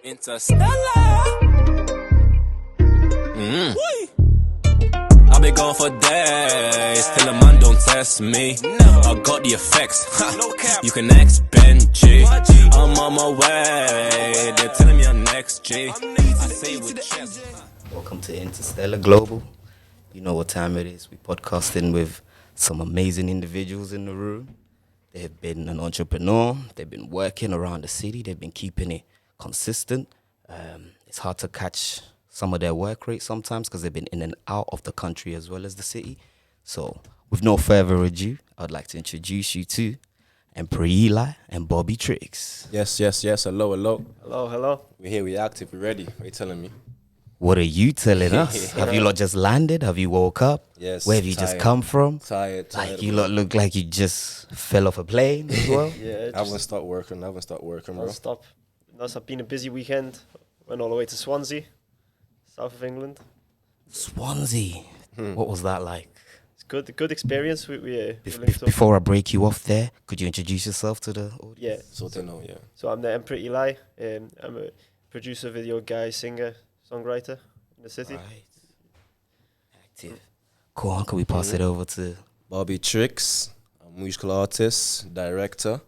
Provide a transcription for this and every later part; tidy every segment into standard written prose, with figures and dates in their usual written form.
Interstellar. I've been gone for days, till a man don't test me. I got the effects, you can ask Benji. I'm on my way, they're telling me I'm next G. I say with chest. Welcome to Interstellar Global. You know what time it is. We're podcasting with some amazing individuals in the room. They've been an entrepreneur. They've been working around the city. They've been keeping it consistent. It's hard to catch some of their work rate sometimes because they've been in and out of the country as well as the city. So with no further ado, I'd like to introduce you to Empra and Bobby Trixx. Yes. Hello. Hello. We're here, we're active, we're ready. What are you telling me? What are you telling us? Have you lot just landed? Have you woke up? Yes. Where have you just come from? Tired. Like you lot look like you just fell off a plane as well. Yeah, I haven't stopped working, bro. Non-stop. It's been a busy weekend. Went all the way to Swansea, south of England. Swansea. What was that like? It's good experience. We linked up. Before I break you off there, could you introduce yourself to the audience? Yeah. So they know, yeah. So I'm the Empra Eli. I'm a producer, video guy, singer, songwriter in the city. Right. Active. Cool on, can we pass it over to Bobby Trixx, a musical artist, director,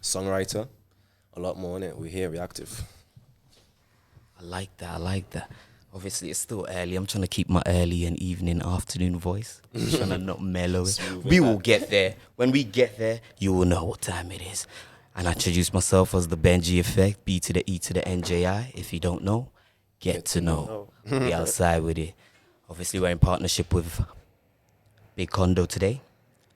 songwriter, a lot more in it. We're here, we're active. I like that. Obviously, it's still early. I'm trying to keep my early and evening, afternoon voice. I'm trying to not mellow it. We will get there. When we get there, you will know what time it is. And I introduce myself as the Benji Effect, B to the E to the NJI. If you don't know, get to know. Be outside with it. Obviously, we're in partnership with Big Condo today,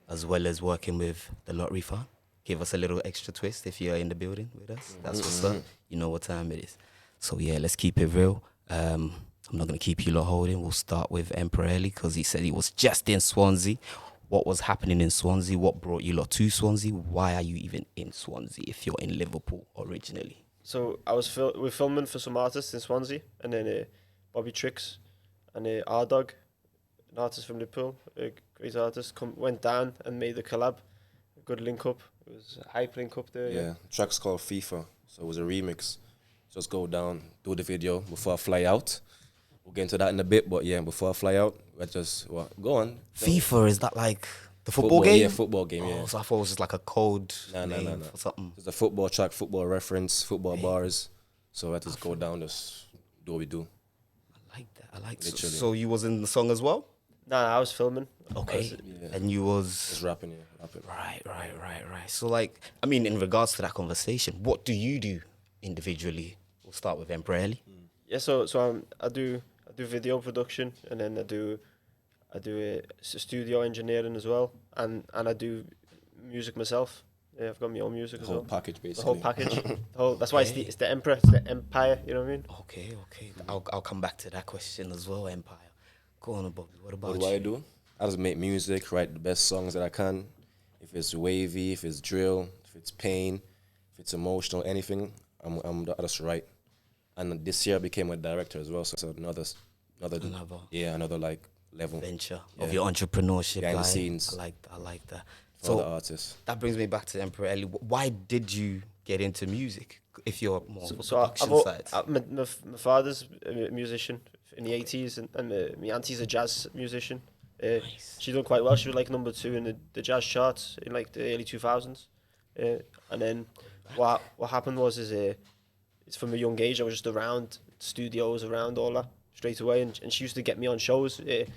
as well as working with the Lottery Fund. Give us a little extra twist if you're in the building with us. That's what's up. You know what time it is. So yeah, let's keep it real. I'm not going to keep you lot holding. We'll start with Empra because he said he was just in Swansea. What was happening in Swansea? What brought you lot to Swansea? Why are you even in Swansea if you're in Liverpool originally? So we're filming for some artists in Swansea, and then Bobby Trixx and R-Dog, an artist from Liverpool, a great artist, went down and made a collab. A good link up. It was a hype link up there. Yeah, the track's called FIFA, so it was a remix. Just go down, do the video before I fly out. We'll get into that in a bit, but yeah, before I fly out, go on. FIFA, is that like the football game? Yeah, football game, yeah. So I thought it was just like a code No. for something. It's a football track, football reference, football bars. So I had to just go down, just do what we do. I like that. Literally. So you was in the song as well? Nah, I was filming. Okay. Yeah. And you was... Just rapping, yeah. Right. So like, I mean, in regards to that conversation, what do you do individually? We'll start with Empra. Yeah, so I do video production, and then I do studio engineering as well, and I do music myself. Yeah, I've got my own music as well. Package, basically. The whole package. That's why it's the Empra, it's the empire. You know what I mean? Okay. I'll come back to that question as well. Empire. Go on, Bobby. What about you? What do I do? I just make music, write the best songs that I can. If it's wavy, if it's drill, if it's pain, if it's emotional, anything, I just write. And this year I became a director as well, so it's another like level Venture of your entrepreneurship. Behind the scenes. I like that. For all the artists. That brings me back to Empra. Why did you get into music? If you're more on the production side. My father's a musician in the 80s, and my auntie's a jazz musician. Nice. She done quite well. She was like number 2 in the jazz charts in like the early 2000s. And then what happened was it's from a young age I was just around studios, around all that straight away, and she used to get me on shows when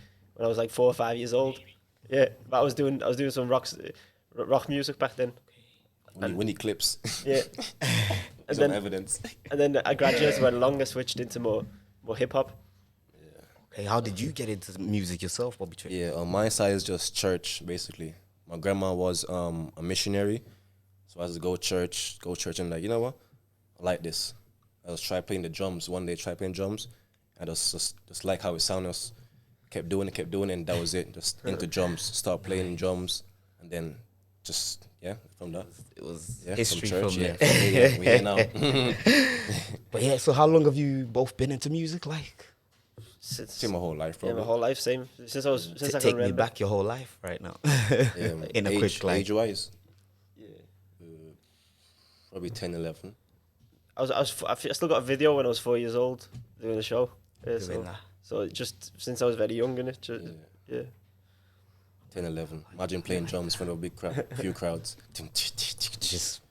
I was like 4 or 5 years old. Yeah, but I was doing some rock music back then. Winnie clips. Yeah. And then evidence. And then I graduated, went along, I switched into more hip hop. Yeah. Okay, how did you get into music yourself, Bobby Trixx? Yeah, on my side is just church basically. My grandma was a missionary, so I had to go church, and like, you know what, I like this. I was try playing the drums one day, and just like how it sounded. Kept doing it, and that was it. Just into drums, start playing drums, and then just from that it was from history church, from there. We're here now. But yeah, so how long have you both been into music? Like, Since my whole life, probably. Yeah, my whole life, same. Since I can take remember. me back your whole life right now. Yeah, In a quick, like, age-wise. Yeah. Probably 10, 11. I still got a video when I was 4 years old doing a show. Doing that. So just since I was very young in it, yeah. 10, 11. Imagine playing drums in front of a big crowd, few crowds. Just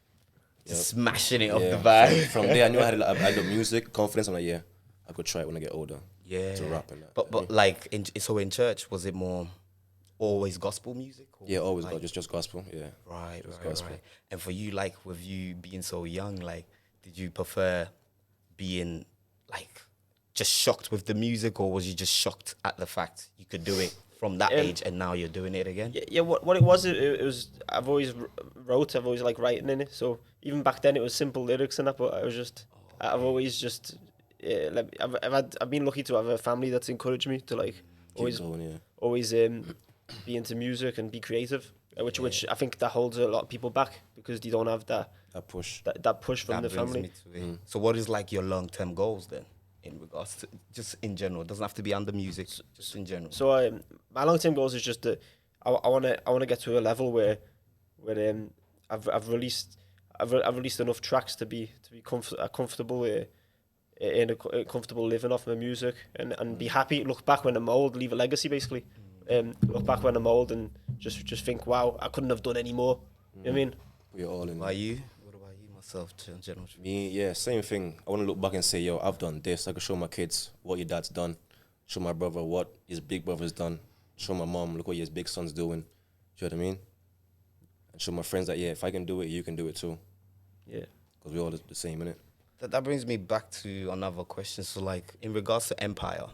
Yep. smashing it off Yeah. the vibe. From there, I knew I had the music, confidence. I'm like, yeah, I could try it when I get older. Yeah. To rap and that. But like so in church, was it more always gospel music? Or Yeah, always like, just gospel. Yeah. right, just right, gospel. right. And for you, like with you being so young, like did you prefer being like just shocked with the music, or was you just shocked at the fact you could do it from that age and now you're doing it again? Yeah. What it was, it was. I've always wrote. I've always like writing in it. So even back then, it was simple lyrics and that. But I was just. I've always just. Yeah, like, I've been lucky to have a family that's encouraged me to like Keep going, yeah. always be into music and be creative, which I think that holds a lot of people back because they don't have that push. that push from That the brings family. me to it. So what is like your long-term goals then, in regards to just in general? It doesn't have to be under music, just in general. So my long term goals is just that I wanna get to a level where I've released enough tracks to be comfortable in a comfortable living off my music and be happy. Look back when I'm old, leave a legacy basically. Look back when I'm old and just think, wow, I couldn't have done any more. You know what I mean? We're all in. What about you? What about you, myself, in general? Me, yeah, same thing. I want to look back and say, yo, I've done this. I can show my kids what your dad's done. Show my brother what his big brother's done. Show my mom, look what his big son's doing. Do you know what I mean? And show my friends that, yeah, if I can do it, you can do it too. Yeah. Because we're all the same, innit? That brings me back to another question. So, like, in regards to Empire,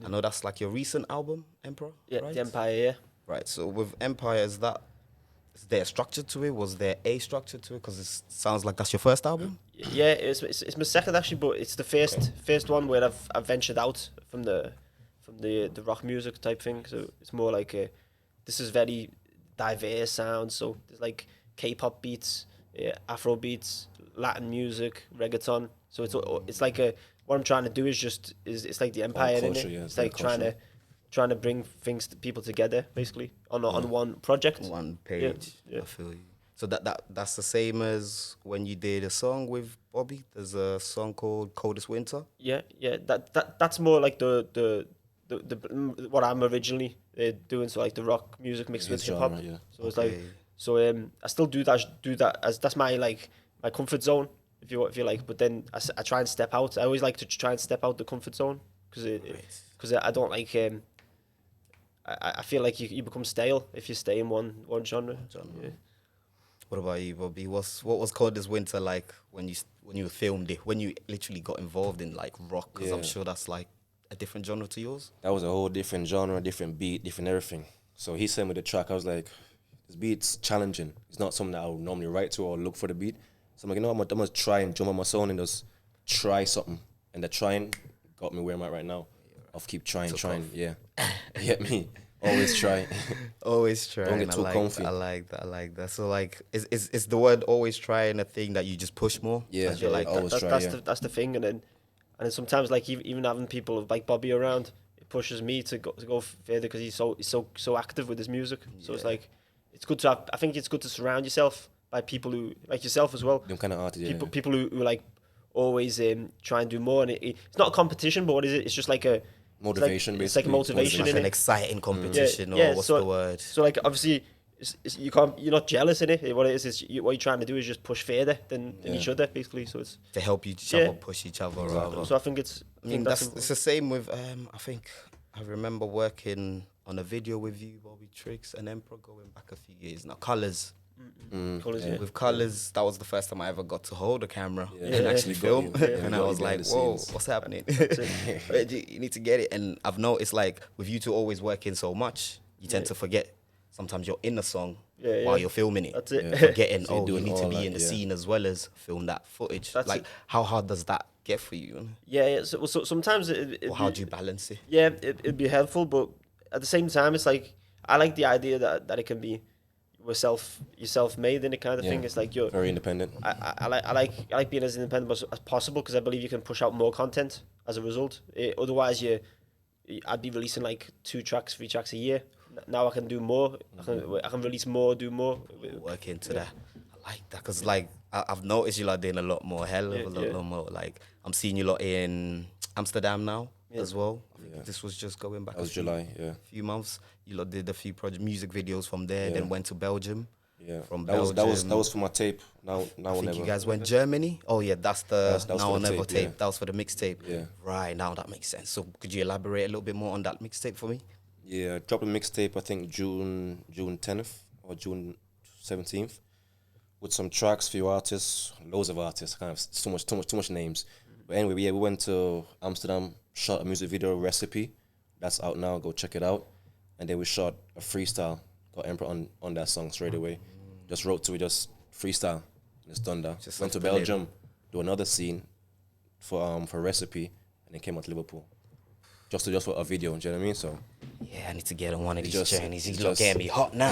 I know that's like your recent album, Empra, Yeah, right? the Empire, yeah. Right. So, with Empire, is there a structure to it? Was there a structure to it? Because it sounds like that's your first album. Yeah, it's my second actually, but it's the first one where I've ventured out from the rock music type thing. So it's more like this is very diverse sound. So there's like K-pop beats, Afro beats, Latin music, reggaeton. So it's like what I'm trying to do is it's like the Empire in it. culture, yeah, It's it's like like trying to bring people together basically on one project. One page. Yeah. I feel you. So that's the same as when you did a song with Bobby. There's a song called Coldest Winter. Yeah. That's more like the what I'm originally doing. So like the rock music mixed with His hip hop. genre, yeah. So it's like I still do that as that's my like my comfort zone if you like. But then I try and step out. I always like to try and step out the comfort zone because I don't like I feel like you become stale if you stay in one genre. Yeah. What about you, Bobby? What was Coldest Winter like when you filmed it? When you literally got involved in like rock? Because I'm Yeah. sure that's like a different genre to yours. That was a whole different genre, different beat, different everything. So he sent me the track. I was like, this beat's challenging. It's not something that I would normally write to or look for the beat. So I'm like, you know, I'm gonna try and jump on my sound and just try something. And the trying got me where I'm at right now. I'll keep trying. Yeah. You get me? Always try. Always trying. Don't get too comfy. I like that. So like, is the word always trying a thing that you just push more? Yeah, As you're like, always try, that's yeah. the thing, and then sometimes like even having people like Bobby around, it pushes me to go further because he's so active with his music. So it's like it's good to have. I think it's good to surround yourself by people who like yourself as well. Them kind of artists, yeah. People who like always try and do more, and it's not a competition, but what is it? It's just like a Motivation, it's like basically. motivation like in an it. exciting competition, or what's so, the word? So like obviously, you're not jealous in it. What it is what you're trying to do is just push further than each other, basically. So it's To help each other, push each other. Rather. so I think it's. I mean, it's the same with. I think I remember working on a video with you, Bobby, Trixx, and Empra going back a few years now. Colors. Colours, yeah. With Colors, that was the first time I ever got to hold a camera Yeah. and actually Got film. you. Yeah, And got I you was behind like, the whoa, scenes. what's happening? You need to get it. And I've noticed, like, with you two always working so much, you tend to forget. Sometimes you're in the song while you're filming it. That's it. Yeah. Forgetting, So you're you doing need to all be that, in the yeah. scene as well as film that footage. That's like, it. how hard does that get for you? Yeah. So sometimes Or how do you balance it? Yeah, it'd be helpful, but at the same time, it's like I like the idea that it can be yourself made in it kind of Yeah. thing. It's like you're. Very independent. I like being as independent as possible because I believe you can push out more content as a result. Otherwise, I'd be releasing like 3 tracks a year. Now I can do more. I can release more, do more. Work into that. I like that because, like, I've noticed you lot doing a lot more, lot more. Like I'm seeing you lot in Amsterdam now as well. I think this was just going back. That was July, yeah. Few months. You lot did a few music videos from there. Then went to Belgium. Yeah, From that Belgium. was for my tape. Now I think never. you guys went Germany. Oh yeah, that's the That was Now for or the Never tape, tape. yeah. That was for the mixtape. Yeah. Right, now that makes sense. So could you elaborate a little bit more on that mixtape for me? Yeah, dropped a mixtape. I think June 10th or June 17th, with some tracks, few artists, loads of artists. Kind of too much names. But anyway, we went to Amsterdam, shot a music video, Recipe. That's out now. Go check it out. And then we shot a freestyle. Got Empra on that song straight away. Just wrote to it, just freestyle. It's done that. Just Went to Belgium, do another scene for Recipe, and then came out to Liverpool. Just for a video, do you know what I mean? So Yeah, I need to get on one of these just- journeys. it's He's not getting just- me hot now.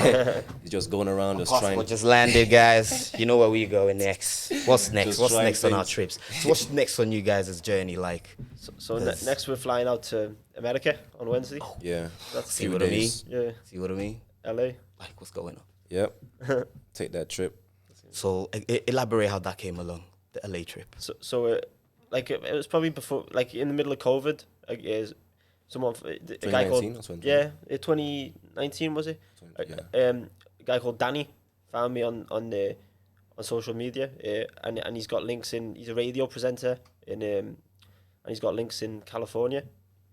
he's just going around, just Passport trying. just landed, guys. You know where we going next. What's next? Just What's trying next on our things. trips? So what's next on you guys' journey? Like, So next we're flying out to America on Wednesday. Yeah. That's see Few what I mean? days. Yeah, See what I mean? LA. Like, what's going on? Yep. Take that trip. So elaborate how that came along, the LA trip. So like it was probably before, like in the middle of COVID. Like, someone, a guy 2019 or called 2020? yeah, 2019 was it? Yeah. A guy called Danny found me on social media, and he's got links in. He's a radio presenter and he's got links in California.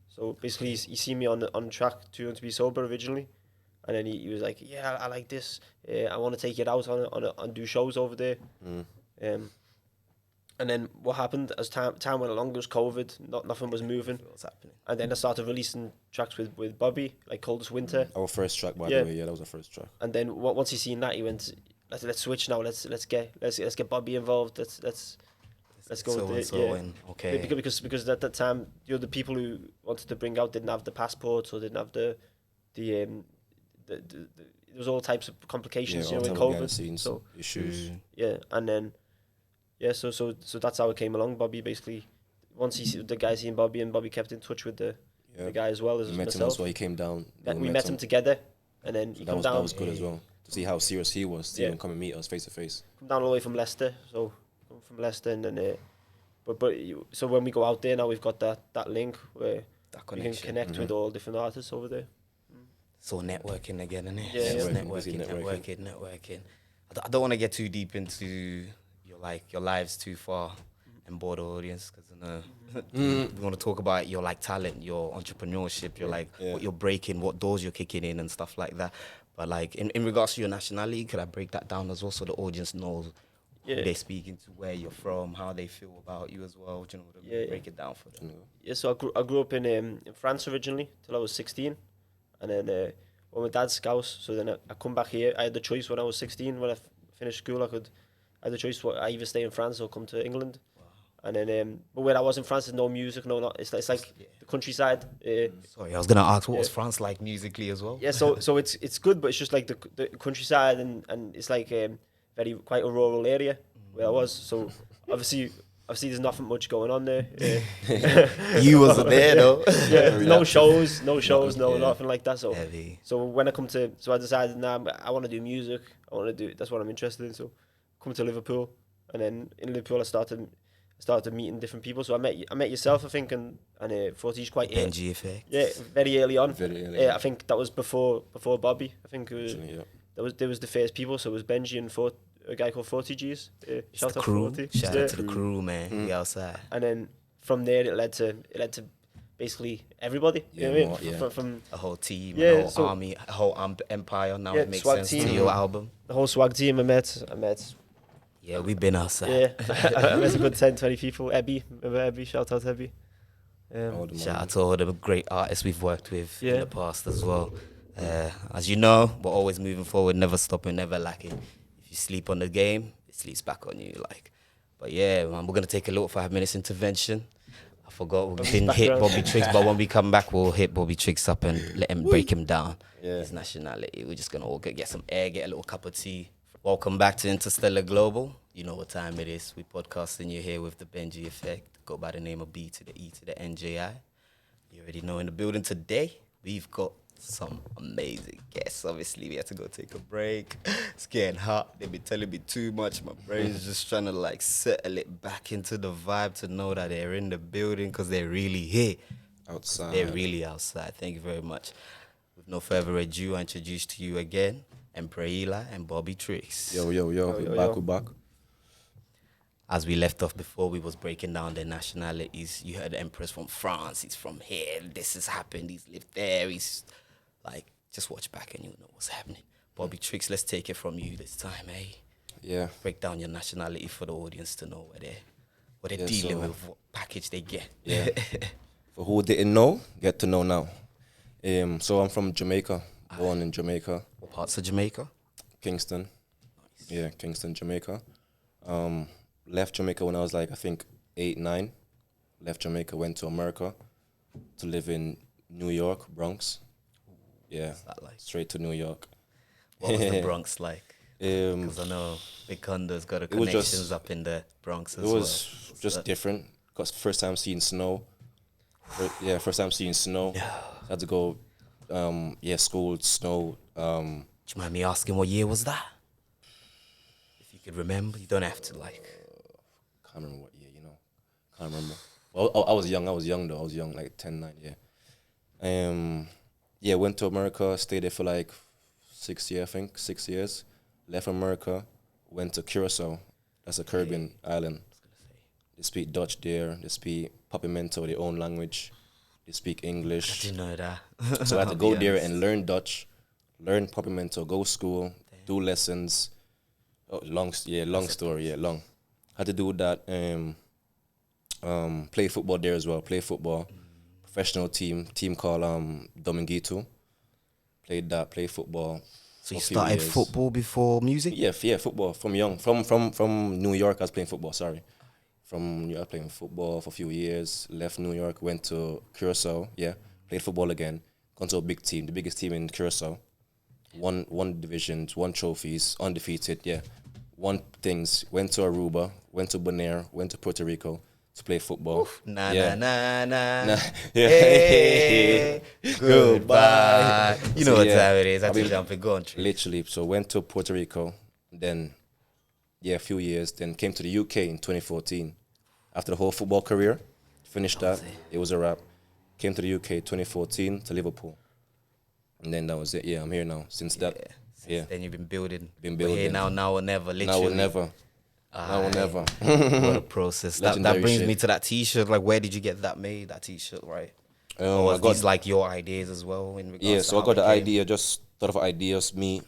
So basically, he's seen me on track Too Young to Be Sober originally, and then he was like, yeah, I like this. I want to take it out on do shows over there. And then what happened as time went along, there was COVID, nothing was moving. What's happening? And then I started releasing tracks with Bobby, like Coldest Winter. Our first track, by Yeah. the way. Yeah, that was our first track. And then once he seen that, he went, let's switch now. Let's get Bobby involved. Let's go So with and it. so Yeah. and okay. Because at that time, the people who wanted to bring out didn't have the passports or didn't have the there was all types of complications, Yeah, all with type of behind the COVID. scenes So issues. yeah, and then so that's how it came along. Bobby basically, once the guy seen Bobby, and Bobby kept in touch with the guy as well as We met him myself. as well. He came down. We met him together, and then he So come that down. was good as well. To see how serious he was, to Yeah. even come and meet us face to face. Come down all the way from Leicester, so come from Leicester, and then so when we go out there now, we've got that link where That we can connection. connect with all different artists over there. So networking again, innit? Yeah, Just yeah. Busy networking. I don't want to get too deep into your lives too far and bore the audience, because we want to talk about your talent, your entrepreneurship, your what you're breaking, what doors you're kicking in and stuff like that. But in regards to your nationality, could I break that down as well so the audience knows who they're speaking to, where you're from, how they feel about you as well? Do you know what I mean? Yeah, Break it down for them. Yeah, so I grew up in France originally till I was 16, and then when my dad's Scouse, so then I come back here. I had the choice when I was 16, when I finished school, I had the choice, I either stay in France or come to England. Wow. And then, but when I was in France, there's no music, it's like the countryside. Sorry, I was gonna ask, what was France like musically as well? Yeah, so it's good, but it's just like the countryside, and it's like quite a rural area where I was. So obviously there's nothing much going on there. You wasn't there though. Yeah, no shows, nothing like that. So Heavy. so when I I decided, I want to do music. That's what I'm interested in. So come to Liverpool, and then in Liverpool I started meeting different people. So I met yourself, I think, and Forty's quite Benji effect. yeah, very early on. Very early on. I think that was before Bobby. I think it was Actually, yeah. there was the first people. So it was Benji and a guy called 40 G's. Shout The out crew. 40. Shout Yeah. out to the crew, man. We outside. And then from there it led to basically everybody. You know what I mean? more, From A whole team, Yeah, a whole so- army, a whole empire. Now Yeah, it makes swag sense team. to your album. the whole swag team I met. Yeah, we've been outside. Yeah, I met a good 10, 20 people. Ebby, remember Ebby? Shout out Ebby. All the Shout money. out to all the great artists we've worked with in Yeah. the past as well. As you know, we're always moving forward, never stopping, never lacking. If you sleep on the game, it sleeps back on you. But yeah, man, we're gonna take a little 5 minutes intervention. I forgot we didn't hit background. Bobby Trixx, but when we come back, we'll hit Bobby Trixx up and let him break him down. Yeah. His nationality. We're just gonna all get some air, get a little cup of tea. Welcome back to Interstellar Global. You know what time it is. We podcasting you here with the Benji effect. Go by the name of B to the E to the NJI. You already know, in the building today, we've got some amazing guests. Obviously, we had to go take a break. It's getting hot. They've been telling me too much. My brain's just trying to like settle it back into the vibe to know that they're in the building because they're really here. Outside. They're really outside. Thank you very much. With no further ado, I introduce to you again Empra and Bobby Trixx. Yo, we back. As we left off before, we was breaking down their nationalities. You heard the Empress from France. He's from here. This has happened. He's lived there. He's like, just watch back and you'll know what's happening. Bobby Trixx, let's take it from you this time, eh? Yeah. Break down your nationality for the audience to know what they're dealing with, what package they get. Yeah. For who didn't know, get to know now. So I'm from Jamaica, born in Jamaica. What parts of Jamaica? Kingston. Nice. Yeah, Kingston, Jamaica. Left Jamaica when I was like, I think 8, 9. Left Jamaica, went to America to live in New York, Bronx. Yeah, What's that like? straight to New York. What was the Bronx like? Because I know Big Condo's got a was connections just- up in the Bronx as It well. was just different because first time seeing snow. First time seeing snow. Had to go, school, snow. Do you mind me asking what year was that? If you could remember, you don't have to like. Can't remember what year, Can't remember. Well, I was young though. I was young, like 10, 9, yeah. Went to America, stayed there for like 6 years, I think, 6 years. Left America, went to Curacao. That's a Caribbean island. They speak Dutch there. They speak Papimento, their own language. They speak I English. didn't know that. So I had to I'll go be there honest. and learn Dutch, learn Papimento, go school, do lessons. Oh, long story. Had to do that. Play football there as well. Play football. Professional team called Dominguito. Play football. So for you a few started years. football before music? Yeah, football from young. From New York, I was playing football. Sorry, from New York, playing football for a few years. Left New York, went to Curacao. Yeah, played football again. Gone to a big team, the biggest team in Curacao. Won divisions, won trophies, undefeated. Yeah, won things. Went to Aruba, went to Bonaire, went to Puerto Rico to play football. Nah. Yeah. Hey, goodbye. You know So, what yeah. time it is. I I have to mean, jump and go on. Literally, so went to Puerto Rico, then, a few years, then came to the UK in 2014. After the whole football career, finished that, it was a wrap. Came to the UK 2014 to Liverpool. And then that was it. Yeah, I'm here now. Since that, yeah. Then you've been building. Been We're here building. now or never. Literally. Now or never. Now or Aye. never. What a process. That Legendary brings shit. me to that T-shirt. Like, where did you get that made? That T-shirt, right? Or I was got, these like your ideas as well? In regards yeah, to so I how got the they came? idea, just thought of ideas, me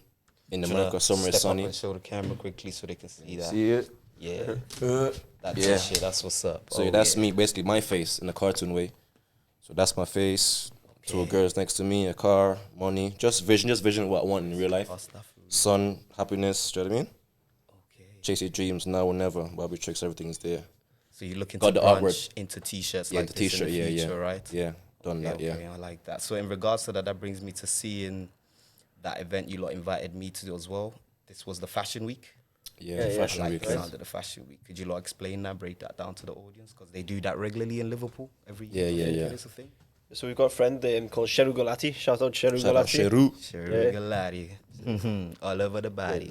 in Do you wanna America, somewhere step up sunny. and show the camera quickly so they can see that. See it? Yeah. That Yeah. T-shirt, that's what's up. So that's me, basically my face in a cartoon way. So that's my face. Two girls next to me, a car, money, just vision of what I want in real life. Our stuff. Sun, happiness, do you know what I mean? Okay. Chase your dreams, now or never. Bobby Trixx, everything is there. So you're looking Got to the branch artwork. into T-shirts Yeah, like the this T-shirt, in the yeah. future, right? Yeah, done that, yeah. Okay, I like that. So in regards to that, that brings me to seeing that event you lot invited me to as well. This was the Fashion Week. Yeah, Yeah, Fashion I like Week. the Yeah, sound of the Fashion Week. Could you lot explain that, break that down to the audience? Because they do that regularly in Liverpool every year. Yeah. It's a thing. So we've got a friend called Sheru Galati. Shout out Sheru Shout out Galati. Sheru. Sure, Yeah. Galati. All over the body.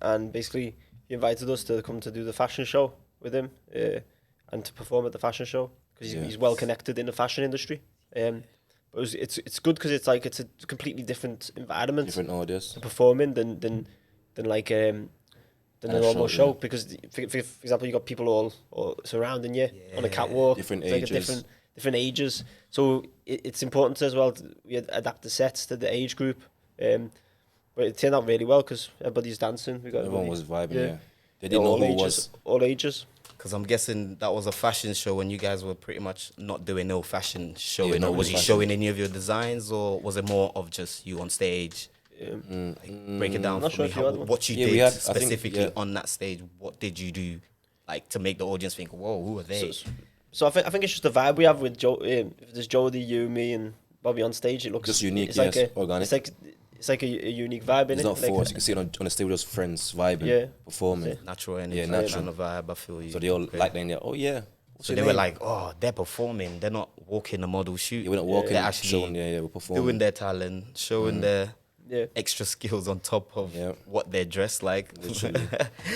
And basically, he invited us to come to do the fashion show with him and to perform at the fashion show because Yeah. he's well connected in the fashion industry. But it's good because it's a completely different environment Different audience. to performing than like a normal show, show yeah. because for example you got people all surrounding you on a catwalk, Different it's like ages. different ages. So it's important as well we adapt the sets to the age group. But it turned out really well because everybody's dancing. We got Everyone everybody- was vibing, yeah. They Yeah, didn't know all who ages, was. all ages. Because I'm guessing that was a fashion show and you guys were pretty much not doing no fashion showing. not Or was really you fashion. showing any of your designs or was it more of just you on stage? Like, break it down Not for sure me. if you had How, one. what you Yeah, we did had- I think, specifically yeah. on that stage. What did you do like to make the audience think, whoa, who are they? So I think it's just the vibe we have with Joe. If there's Jody, you, me, and Bobby on stage, it looks Just unique, It's yes, like organic. It's like a unique vibe in It's it. not like, forced. You can see it on the stage with those friends vibing, Yeah. performing. Yeah. Natural energy, Yeah, natural. kind of vibe, I feel you. So they all Okay. like that in there. Oh yeah, So they were like, oh, they're performing. They're not walking the model shoot. Yeah, we're not walking, They're actually showing, we're performing. doing their talent, showing their Yeah. extra skills on top of what they're dressed like. Literally.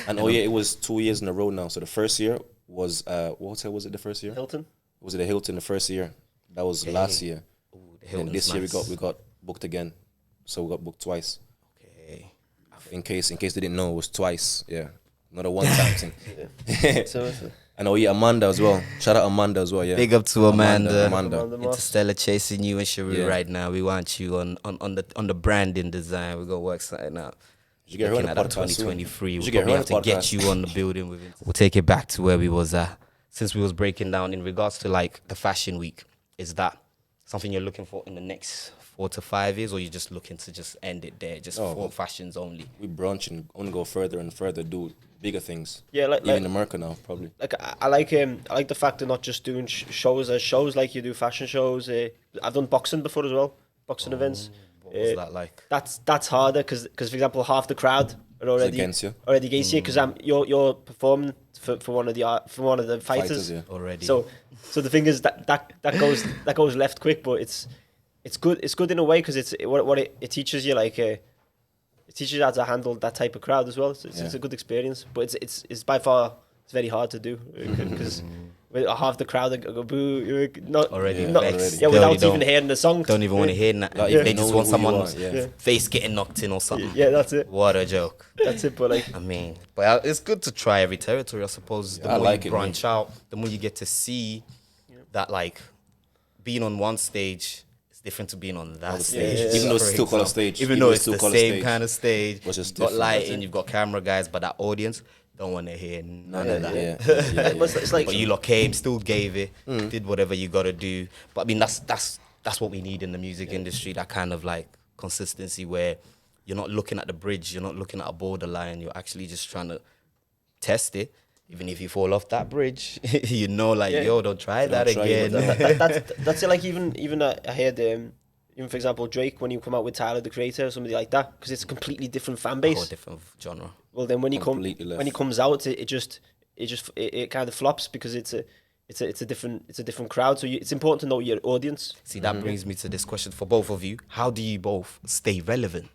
And it was 2 years in a row now. So the first year was, what hotel was it the first year? Hilton. Was it the Hilton the first year? That was last year. Ooh, the And Hilton's this year nice. we got booked again. So we got booked twice. Okay. In case they didn't know, it was twice. Yeah. Not a one-time thing. So And Amanda as well. Shout out Amanda as well, yeah. Big up to Amanda. Amanda. Interstellar chasing you and Cherie Yeah. right now. We want you on the branding design. We're gonna work something out. You should get her on Looking the at that podcast soon. 2023. You We'll should get her probably on have the to get podcast. you on the building with it. We'll take it back to where we was at. Since we was breaking down in regards to like the fashion week, is that something you're looking for in the next 4 to 5 years, or you're just looking to just end it there, just for fashions only? We branch and only go further and further, do bigger things. Yeah, like Even in America now, probably. like I like the fact of not just doing shows as shows like you do fashion shows. I've done boxing before as well, boxing events. What was that like? That's harder because for example half the crowd are already against you. because you're performing for one of the fighters. Yeah. Already. So the thing is that goes left quick, but it's good in a way because it teaches you it teaches you how to handle that type of crowd as well. So it's a good experience, but it's by far it's very hard to do because with half the crowd that go boo, you're not Already Yeah, not, vexed. yeah, They without already even hearing the song. Don't even want to hear that. Not They even just knowing want who you are, someone's yeah. face getting knocked in or something. Yeah, that's it. What a joke. That's it. But like, I mean, but it's good to try every territory, I suppose. The I more like you it, branch out, the more you get to see that, like, being on one stage is different to being on that stage. yeah, Even though it's For still called a example. stage. Even though it's still the called a same stage. kind of stage. But it's You've got different, lighting, you've got camera guys, but that audience don't want to hear none of that. Yeah. it's like But you lot came, still gave it, did whatever you got to do. But I mean, that's what we need in the music industry, that kind of like consistency where you're not looking at the bridge, you're not looking at a borderline, you're actually just trying to test it. Even if you fall off that bridge, you know, like, yo, don't try that try it. again. that's it. Like even I heard even for example Drake when he come out with Tyler the Creator or somebody like that because it's a completely different fan A base. whole different genre. Well, then when Completely left. he comes out, it kind of flops because it's a different crowd. So it's important to know your audience. See, that brings me to this question for both of you. How do you both stay relevant?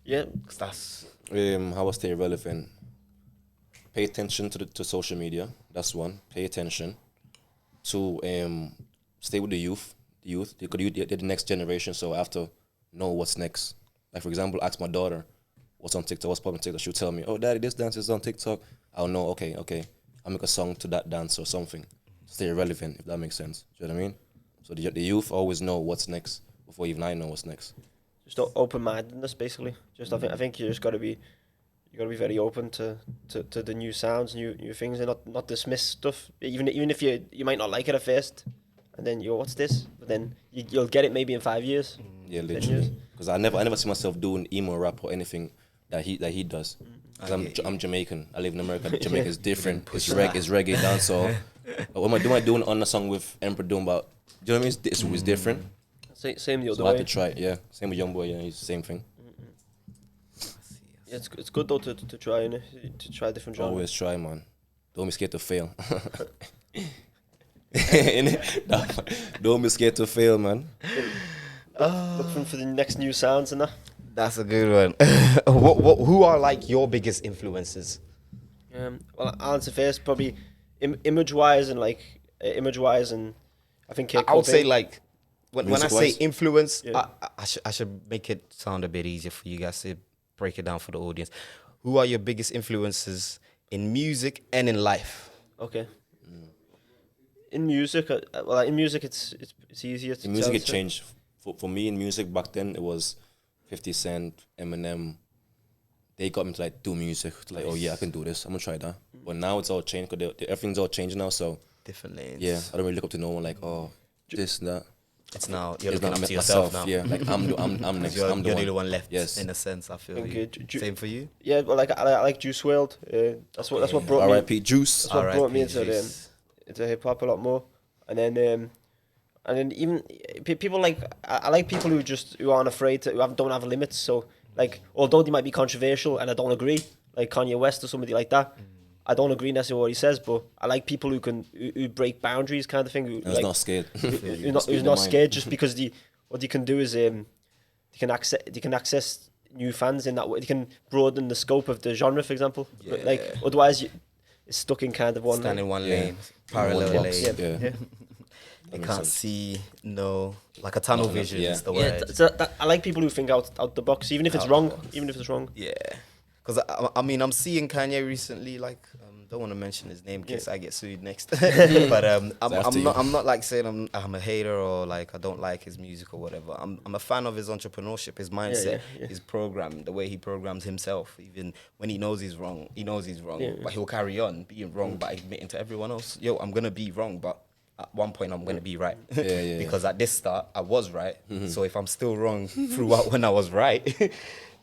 Yeah, 'Cause that's How I stay relevant? Pay attention to social media. That's one. Pay attention. Two, stay with the youth. They're the next generation, so I have to know what's next. Like, for example, ask my daughter what's on TikTok, what's popping on TikTok. She'll tell me, oh, daddy, this dance is on TikTok. I'll know, okay. I'll make a song to that dance or something. Stay relevant, if that makes sense. Do you know what I mean? So the youth always know what's next before even I know what's next. just open-mindedness basically. Just I think you just got to be very open to the new sounds, new things, and not dismiss stuff. Even if you might not like it at first, and then what's this? But then you'll get it maybe in 5 years. Yeah, 10 literally. years. Because I never see myself doing emo rap or anything that he does. Because I'm Jamaican. I live in America. Jamaica is different. It's reggae, dancehall. What am I doing on the song with Empra doing about? Do you know what I mean? It's different. Same the other So I have way. to try it. Yeah, same with Young Boy. Yeah, he's the same thing. Yeah, it's good though to try to try different genres. Always try, man. Don't be scared to fail. Innit? Don't be scared to fail, man. Looking for the next new sounds and that. That's a good one. Who are like your biggest influences? Well, I'll answer first. Probably image-wise and I think Kurt I would say Cobain. like when I say Music-wise? influence, Yeah. I should make it sound a bit easier for you guys to break it down for the audience. Who are your biggest influences in music and in life? Okay. In music, it's easier to In music, tell, it changed. For me, in music back then, it was 50 Cent, Eminem. They got me to like do music. Like, oh yeah, I can do this. I'm gonna try that. But now it's all changed because everything's all changed now. So Different lanes. yeah, I don't really look up to no one like, oh, this and that. It's now you're It's looking not up to yourself now. Yeah, like I'm next. You're, I'm the you're one. the one left. Yes. In a sense, I feel Okay, you. Same for you. Yeah, but like I like Juice WRLD. That's what brought me. R.I.P. Juice. That's what brought me R.I.P. into Juice. into hip hop a lot more. And then even people like I like people who aren't afraid to don't have limits. So like although they might be controversial and I don't agree, like Kanye West or somebody like that, I don't agree necessarily with what he says, but I like people who break boundaries, kind of thing. Who's not scared. Who's not scared just because what you can do is you can access new fans in that way. You can broaden the scope of the genre, for example. Yeah. Like otherwise, it's stuck in kind of one. Stand in one Yeah. lane, parallel One box. lane. Yeah. Yeah. You can't see, no, like a tunnel vision yeah. is the Yeah, word. I like people who think out the box, even if it's Out the wrong. box. Even if it's wrong. Yeah, because I mean, I'm seeing Kanye recently. Like, don't want to mention his name in case I get sued next. But I'm not like saying I'm a hater or like I don't like his music or whatever. I'm a fan of his entrepreneurship, his mindset, yeah. his program, the way he programs himself. Even when he knows he's wrong, Yeah. but he'll carry on being wrong by admitting to everyone else, yo, I'm gonna be wrong, but at one point I'm gonna be right. Yeah. Because at this start I was right. So if I'm still wrong throughout when I was right,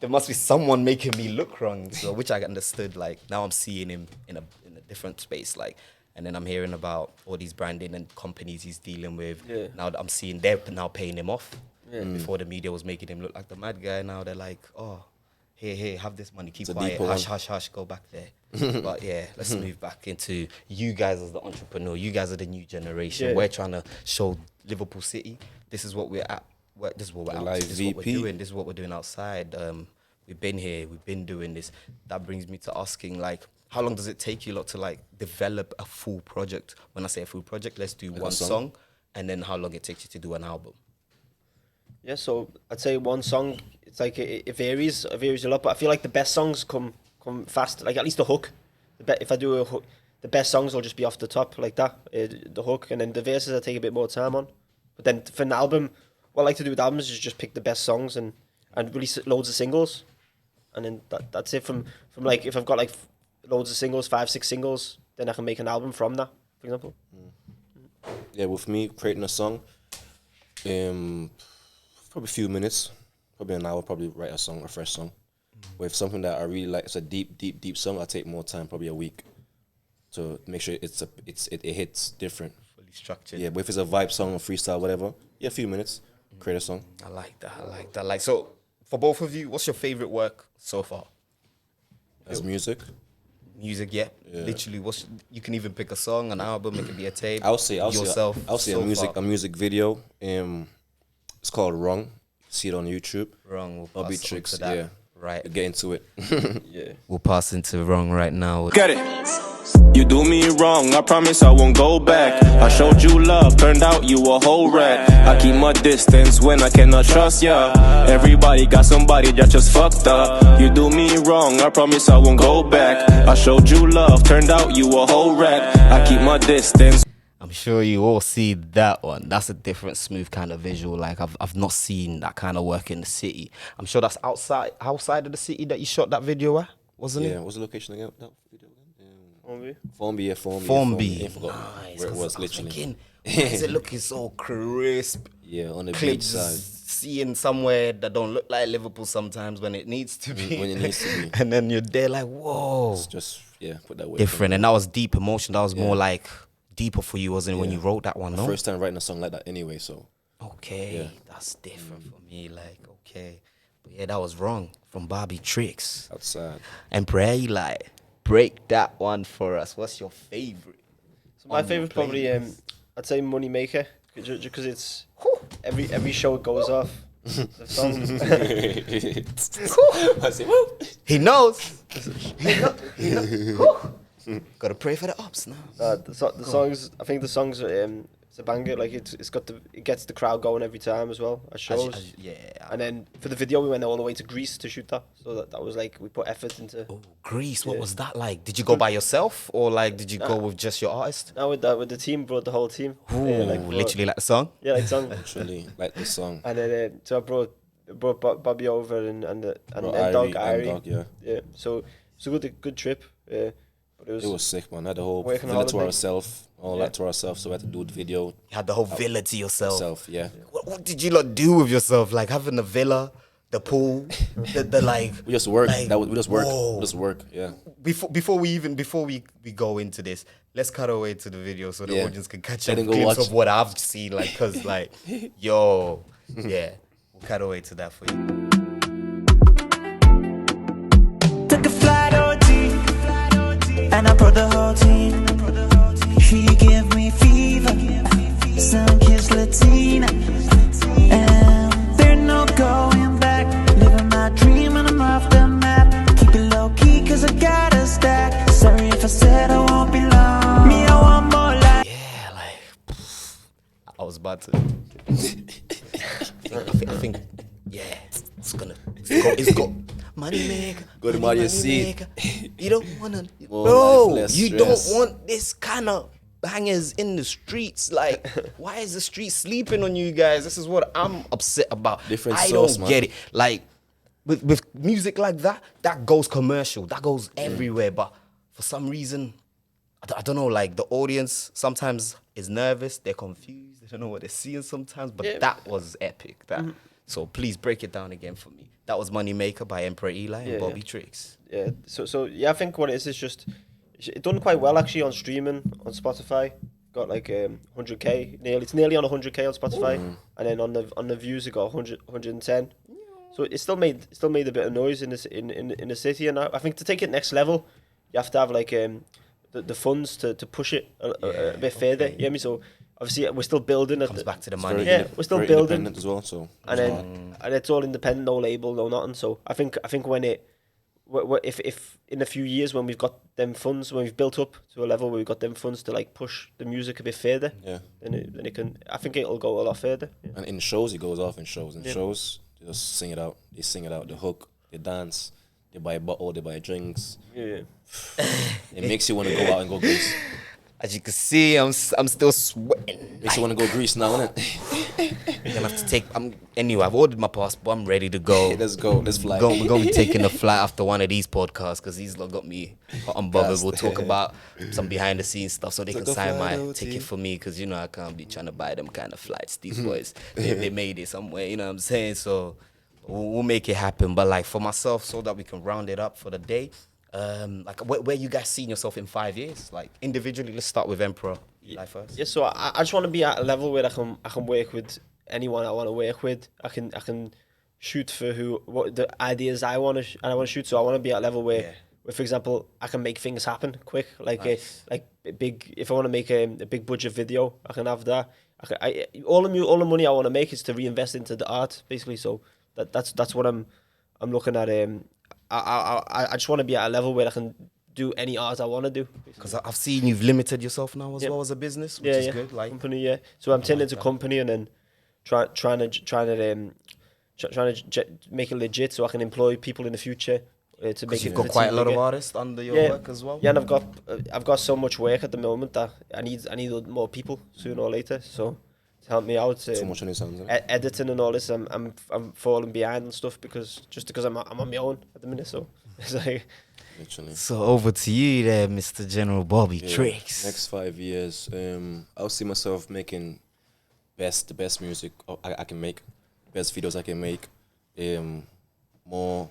there must be someone making me look wrong. So which I understood. Like now I'm seeing him in a different space. Like, and then I'm hearing about all these branding and companies he's dealing with. Yeah. Now that I'm seeing they're now paying him off. Yeah. Before the media was making him look like the mad guy. Now they're like, oh, here, have this money, keep It's a quiet, deeper hush, go back there. But yeah, let's move back into you guys as the entrepreneur. You guys are the new generation. Yeah. We're trying to show Liverpool City, this is what we're at. This is what we're out to. Live This is what we're VP. doing. This is what we're doing outside. We've been here. We've been doing this. That brings me to asking, like, how long does it take you lot to like develop a full project? When I say a full project, let's do Like one a song? song, and then how long it takes you to do an album. Yeah, so I'd say one song. It's like it varies. It varies a lot, but I feel like the best songs come fast. Like at least the hook. If I do a hook, the best songs will just be off the top like that. The hook, and then the verses I take a bit more time on. But then for an album, what I like to do with albums is just pick the best songs and release loads of singles, and then that's it. From like if I've got like loads of singles, 5, 6 singles, then I can make an album from that, for example. Yeah, with me creating a song, probably a few minutes, probably an hour, probably write a fresh song. With something that I really like, it's a deep song, I take more time, probably a week, to make sure it hits different. Fully structured. Yeah, but if it's a vibe song or freestyle, whatever, yeah, a few minutes, create a song. I like that. Like, so for both of you, what's your favorite work so far? As music, Music, yeah. Literally, you can even pick a song, an album, it could be a tape. I'll say yourself. a so music far. a music video. It's called Wrong. See it on YouTube. Wrong. I'll be pass on Trixx, to that. yeah. Right. Get into it. Yeah. We'll pass into Wrong right now. Get it. You do me wrong, I promise I won't go back. I showed you love, turned out you a whole rat. I keep my distance when I cannot trust ya. Everybody got somebody that just fucked up. You do me wrong, I promise I won't go back. I showed you love, turned out you a whole rat. I keep my distance. I'm sure you all see that one. That's a different, smooth kind of visual. Like I've not seen that kind of work in the city. I'm sure that's outside of the city that you shot that video at, wasn't it? Yeah, what's the location again? That video again? Formby. Formby. I forgot Nice. where it 'Cause was I literally. thinking, why is it looking so crisp? Yeah, on the beach Clips side. seeing somewhere that don't look like Liverpool sometimes when it needs to be. When it needs to be. And then you're there like, whoa. It's just put that way. Different. And that was deep emotion. That was more like deeper for you, wasn't it, when you wrote that one, no? First time writing a song like that anyway, so Okay, Yeah. that's different for me. Like, okay. But yeah, that was Wrong from Bobby Trixx. outside. Empra, like, break that one for us. What's your favorite? So my favorite probably I'd say Money Maker because it's every show it goes off. The songs. He knows. Gotta pray for the ups now. The songs. I think the songs. It's a banger. Like it gets the crowd going every time as well at shows. Yeah. And then for the video, we went all the way to Greece to shoot that. So that was like we put effort into. Oh, Greece, what was that like? Did you go by yourself or like did you go with just your artist? Now with the team, brought the whole team. Ooh, literally like the song? Yeah, like song. Actually, like the song. And then so I brought Bobby over and Brought Dog Irie, Irie. Dog, yeah. Yeah. So it's a good trip. But It was sick, man. I had the whole Working villa to holiday. ourselves, all that to ourselves. So we had to do the video You had the whole villa to yourself. ourselves. Yeah. What did you lot do with yourself? Like having the villa, the pool, the like. We just work. Like, We just work. whoa. Just work. Yeah. Before we go into this, let's cut away to the video so the Yeah. audience can catch Let a them go glimpse watch. of what I've seen. Like, cause like, yo, yeah, we'll cut away to that for you. Took a flight OT, and I brought the gotta stack. Sorry if I said I won't be long. Me, I want more life. Yeah, like I was about to. I think, yeah, it's got money maker. Go to Mario seat. You don't wanna, More bro. life, less You stress. don't want this kind of bangers in the streets. Like, why is the street sleeping on you guys? This is what I'm upset about. Different I sauce, don't man. get it. Like, with music like that, that goes commercial, that goes everywhere. But for some reason, I don't know, like the audience sometimes is nervous, they're confused, they don't know what they're seeing sometimes, but that was epic. That So please break it down again for me. That was Moneymaker by Empra Eli and Bobby Trixx. Yeah. So yeah, I think what it is just it done quite well actually on streaming on Spotify. Got like 100k, it's nearly on 100k on Spotify, and then on the views it got 110. So it still made a bit of noise in this in the city, and I think to take it next level, you have to have like the funds to push it a bit further. You know me? So obviously we're still building. Comes back to the money. Yeah, we're still Very building independent as well. So and it's all independent, no label, no nothing. So I think when if in a few years when we've got them funds, when we've built up to a level where we've got them funds to like push the music a bit further, then it can. I think it'll go a lot further. Yeah. and in shows, it goes off in shows. In shows, they just sing it out. They sing it out. The hook. They dance. They buy a bottle. They buy drinks. Yeah. It makes you want to go out and go Greece. As you can see, I'm still sweating. Makes you want to go Greece now, innit? I'm gonna have to take. Anyway. I've ordered my passport. I'm ready to go. Let's go. Let's fly. We're gonna be taking a flight after one of these podcasts because these lot got me hot and bothered. We'll talk about some behind the scenes stuff so they can sign my ticket for me because I can't be trying to buy them kind of flights. These boys, they made it somewhere. You know what I'm saying? So we'll make it happen. But like for myself, so that we can round it up for the day. Like where you guys seeing yourself in 5 years? Like individually, let's start with Empra Eli first. Yeah, so I just want to be at a level where I can work with anyone I want to work with. I can shoot for what the ideas I want to shoot. So I want to be at a level where, for example, I can make things happen quick. Like big. If I want to make a big budget video, I can have that. All the money I want to make is to reinvest into the art, basically. So that's what I'm looking at. I just want to be at a level where I can do any art I want to do. Because I've seen you've limited yourself now as well as a business, which is good. Like company, yeah. So I'm turning into company and then trying to make it legit so I can employ people in the future to make it. you've got quite a lot of artists under your work as well. Yeah, and I've got so much work at the moment that I need more people sooner or later. So to help me out, So much on his hands. editing and all this, I'm falling behind and stuff because I'm on my own at the minute. So it's like. Literally. So over to you there, Mr. General Bobby Trixx. Next 5 years, I'll see myself making the best music I can make, best videos I can make, more.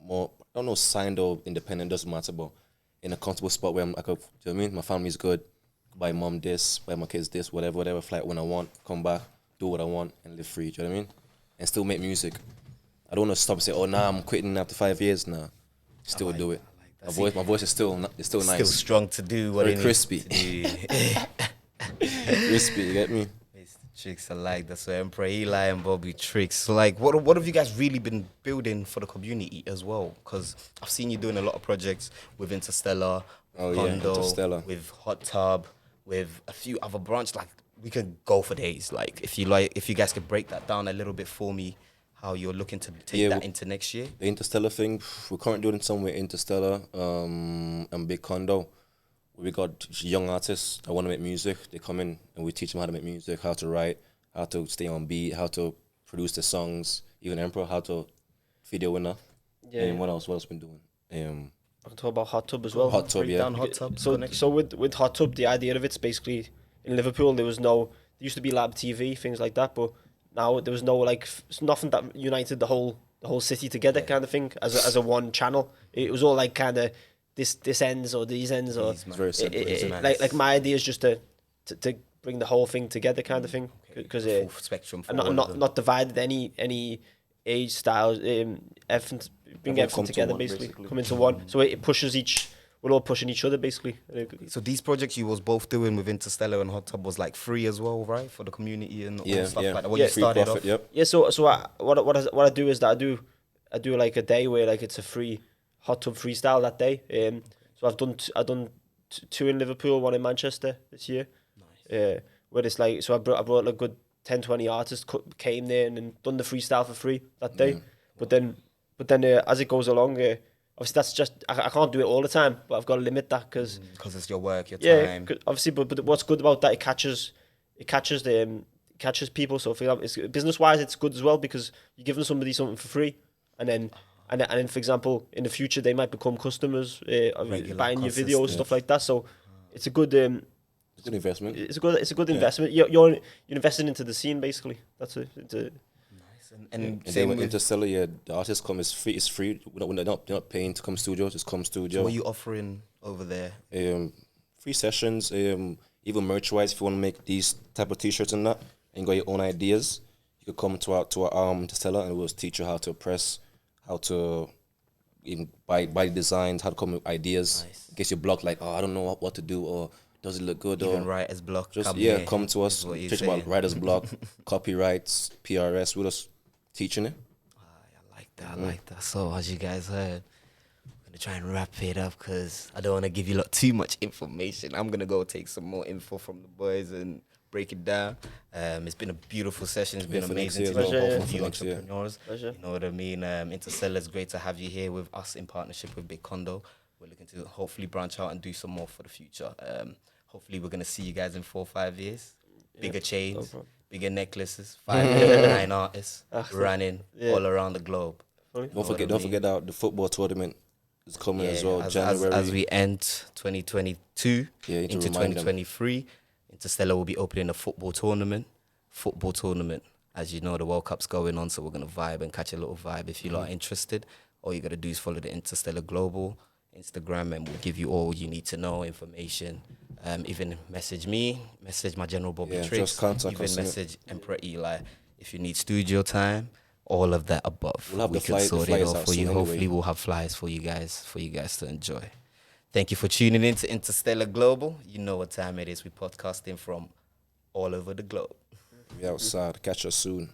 I don't know, signed or independent, doesn't matter, but in a comfortable spot where I could, do you know what I mean? My family's good. Buy mom this, buy my kids this, whatever, flight when I want, come back, do what I want, and live free. Do you know what I mean? And still make music. I don't want to stop and say, "Oh, nah, I'm quitting after 5 years." Nah, still do it. My voice is still nice. Still strong to do what Very it crispy. needs to do. Crispy, you get me? Mr. Trixx, I like that. So Empra Eli and Bobby Trixx. So like, what have you guys really been building for the community as well? Because I've seen you doing a lot of projects with Interstellar, Interstellar, with Hot Tub, with a few other branches. Like we could go for days. Like if you guys could break that down a little bit for me, how you're looking to take that into next year. The Interstellar thing, we're currently doing some with Interstellar and Big Condo. We got young artists that want to make music. They come in and we teach them how to make music, how to write, how to stay on beat, how to produce the songs. Even Empra, how to video winner. Yeah. And what else been doing? I can talk about Hot Tub as well. Hot Tub, yeah. Down Hot Tub. So with Hot Tub, the idea of it's basically in Liverpool there used to be Lab TV, things like that, but now there was nothing that united the whole city together, kind of thing, as a one channel. It was all like kind of this ends or these ends, or It's very simple. like my idea is just to bring the whole thing together, kind of thing, because Full spectrum. For not divided any age styles, everything, bring everything come to together, one, basically basically. come into one. So it pushes we're all pushing each other, basically. So these projects you was both doing with Interstellar and Hot Tub was like free as well, right, for the community and all stuff like that. When you Free started profit, off, yep. Yeah, so what I do is that I do like a day where like it's a free hot tub freestyle that day. So I've done two in Liverpool, one in Manchester this year. Nice. Where it's like, so I brought like a good 10-20 artists came there and then done the freestyle for free that day. But then as it goes along, obviously that's just I can't do it all the time, but I've got to limit that because it's your work, your time. Yeah, obviously. But what's good about that, it catches people. So for example, business wise, it's good as well because you're giving somebody something for free, and then for example, in the future they might become customers, buying your videos, stuff like that. So it's a good. It's good investment. It's a good investment. You're investing into the scene basically. That's it. Nice. And then with Interstellar, the artists come, it's free. It's free. They're not paying to come studio. Just come studio. So what are you offering over there? Free sessions. Even merch wise, if you want to make these type of t-shirts and that, and you got your own ideas, you could come to our Interstellar and we'll teach you how to press, how to even buy designs, how to come with ideas. Nice. In case you're blocked, like, oh, I don't know what to do, or does it look good? Even or writer's block. just come to us. Teach about writer's block, copyrights, PRS. We're just teaching it. I like that. So as you guys heard, I'm gonna try and wrap it up because I don't want to give you too much information. I'm gonna go take some more info from the boys and break it down. It's been a beautiful session. It's been amazing to know both of you entrepreneurs. You know what I mean? Interstellar, it's great to have you here with us in partnership with Big Condo. We're looking to hopefully branch out and do some more for the future. Hopefully we're gonna see you guys in 4 or 5 years. Bigger chains, bigger necklaces, 5 9 artists running all around the globe. Don't forget the football tournament is coming as well. January. As we end 2022 into 2023. Them. Interstellar will be opening a football tournament. As you know, the World Cup's going on, so we're going to vibe and catch a little vibe. If you are interested, all you got to do is follow the Interstellar Global Instagram, and we'll give you all you need to know, information. Even message me, message my General Bobby Trixx, even message Empra Eli. If you need studio time, all of that above. We can sort it out for you. Anyway. Hopefully we'll have flyers for you guys to enjoy. Thank you for tuning in to Interstellar Global. You know what time it is. We're podcasting from all over the globe. We outside. Catch us soon.